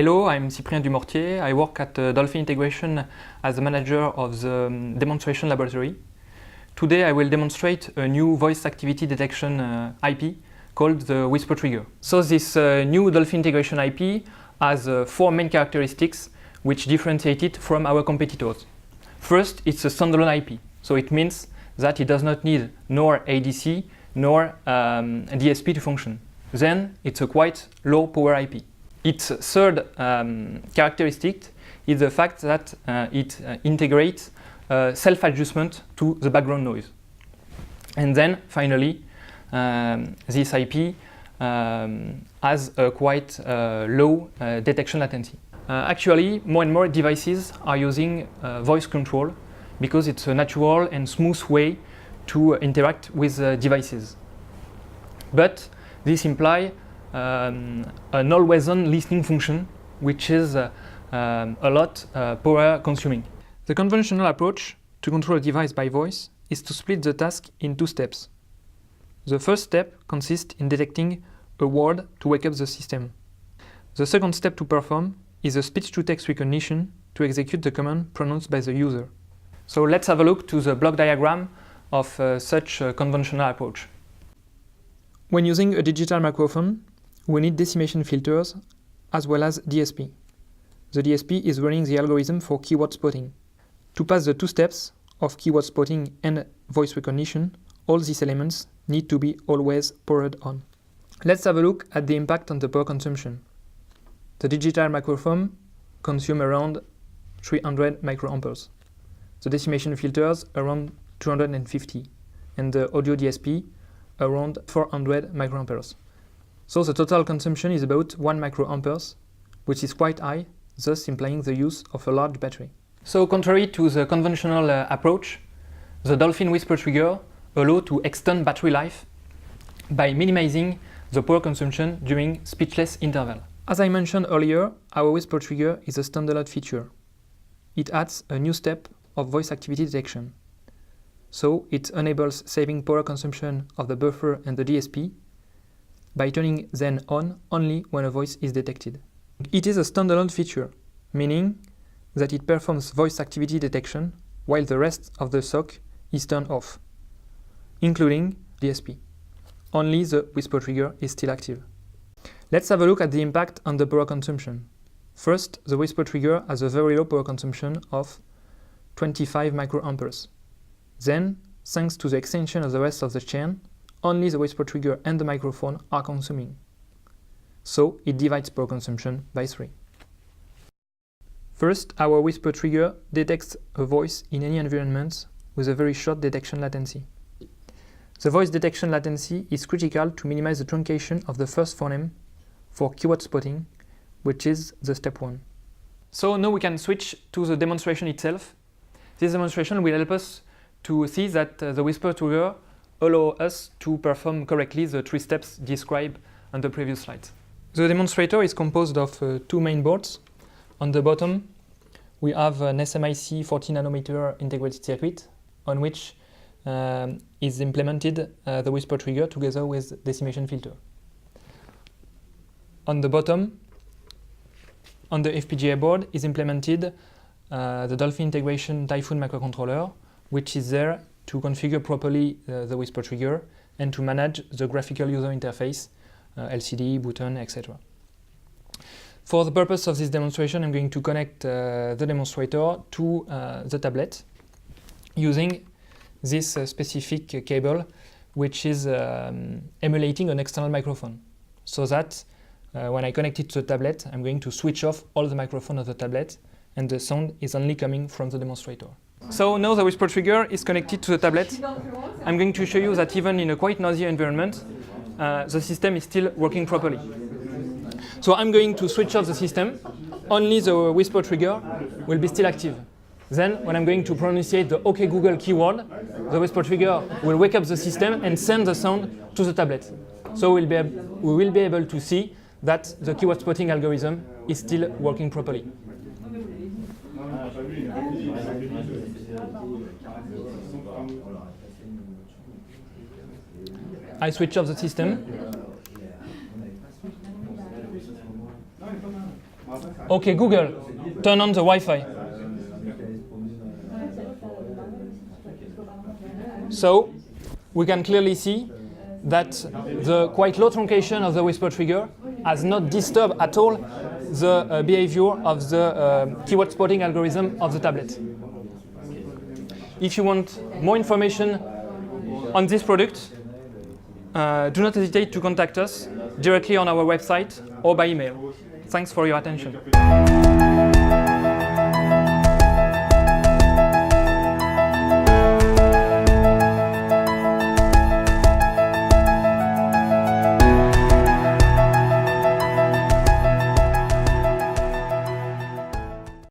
Hello, I'm Cyprien Dumortier. I work at Dolphin Integration as the manager of the demonstration laboratory. Today I will demonstrate a new voice activity detection IP called the Whisper Trigger. So this new Dolphin Integration IP has 4 main characteristics which differentiate it from our competitors. First, it's a standalone IP, so it means that it does not need nor ADC nor DSP to function. Then it's a quite low power IP. Its third characteristic is the fact that it integrates self-adjustment to the background noise. And then finally, this IP has a quite low detection latency. Actually, more and more devices are using voice control because it's a natural and smooth way to interact with devices. But this implies an always-on listening function, which is a lot power consuming. The conventional approach to control a device by voice is to split the task in 2 steps. The first step consists in detecting a word to wake up the system. The second step to perform is a speech-to-text recognition to execute the command pronounced by the user. So let's have a look to the block diagram of such a conventional approach. When using a digital microphone, we need decimation filters as well as DSP. The DSP is running the algorithm for keyword spotting. To pass the 2 steps of keyword spotting and voice recognition, all these elements need to be always powered on. Let's have a look at the impact on the power consumption. The digital microphone consumes around 300 microamperes. The decimation filters around 250, and the audio DSP around 400 microamperes. So the total consumption is about 1 microamperes, which is quite high, thus implying the use of a large battery. So contrary to the conventional approach, the Dolphin Whisper Trigger allows to extend battery life by minimizing the power consumption during speechless interval. As I mentioned earlier, our Whisper Trigger is a standalone feature. It adds a new step of voice activity detection. So it enables saving power consumption of the buffer and the DSP by turning them on only when a voice is detected. It is a standalone feature, meaning that it performs voice activity detection while the rest of the SOC is turned off, including DSP. Only the Whisper Trigger is still active. Let's have a look at the impact on the power consumption. First, the Whisper Trigger has a very low power consumption of 25 microamperes. Then, thanks to the extension of the rest of the chain, only the Whisper Trigger and the microphone are consuming. So it divides power consumption by 3. First, our Whisper Trigger detects a voice in any environment with a very short detection latency. The voice detection latency is critical to minimize the truncation of the first phoneme for keyword spotting, which is the step 1. So now we can switch to the demonstration itself. This demonstration will help us to see that the Whisper Trigger allows us to perform correctly the 3 steps described on the previous slides. The demonstrator is composed of 2 main boards. On the bottom, we have an SMIC 40 nanometer integrated circuit on which is implemented the Whisper Trigger together with decimation filter. On the bottom, on the FPGA board is implemented the Dolphin Integration Typhoon microcontroller, which is there to configure properly the Whisper Trigger and to manage the graphical user interface, LCD, button, etc. For the purpose of this demonstration, I'm going to connect the demonstrator to the tablet using this specific cable, which is emulating an external microphone, so that when I connect it to the tablet, I'm going to switch off all the microphone of the tablet and the sound is only coming from the demonstrator. So now the Whisper Trigger is connected to the tablet. I'm going to show you that even in a quite noisy environment, the system is still working properly. So I'm going to switch off the system. Only the Whisper Trigger will be still active. Then, when I'm going to pronunciate the OK Google keyword, the Whisper Trigger will wake up the system and send the sound to the tablet. So we will be able to see that the keyword spotting algorithm is still working properly. I switch off the system. Okay, Google, turn on the Wi-Fi. So we can clearly see that the quite low truncation of the whisper trigger has not disturbed at all the behavior of the keyword spotting algorithm of the tablet. If you want more information on this product, do not hesitate to contact us directly on our website or by email. Thanks for your attention.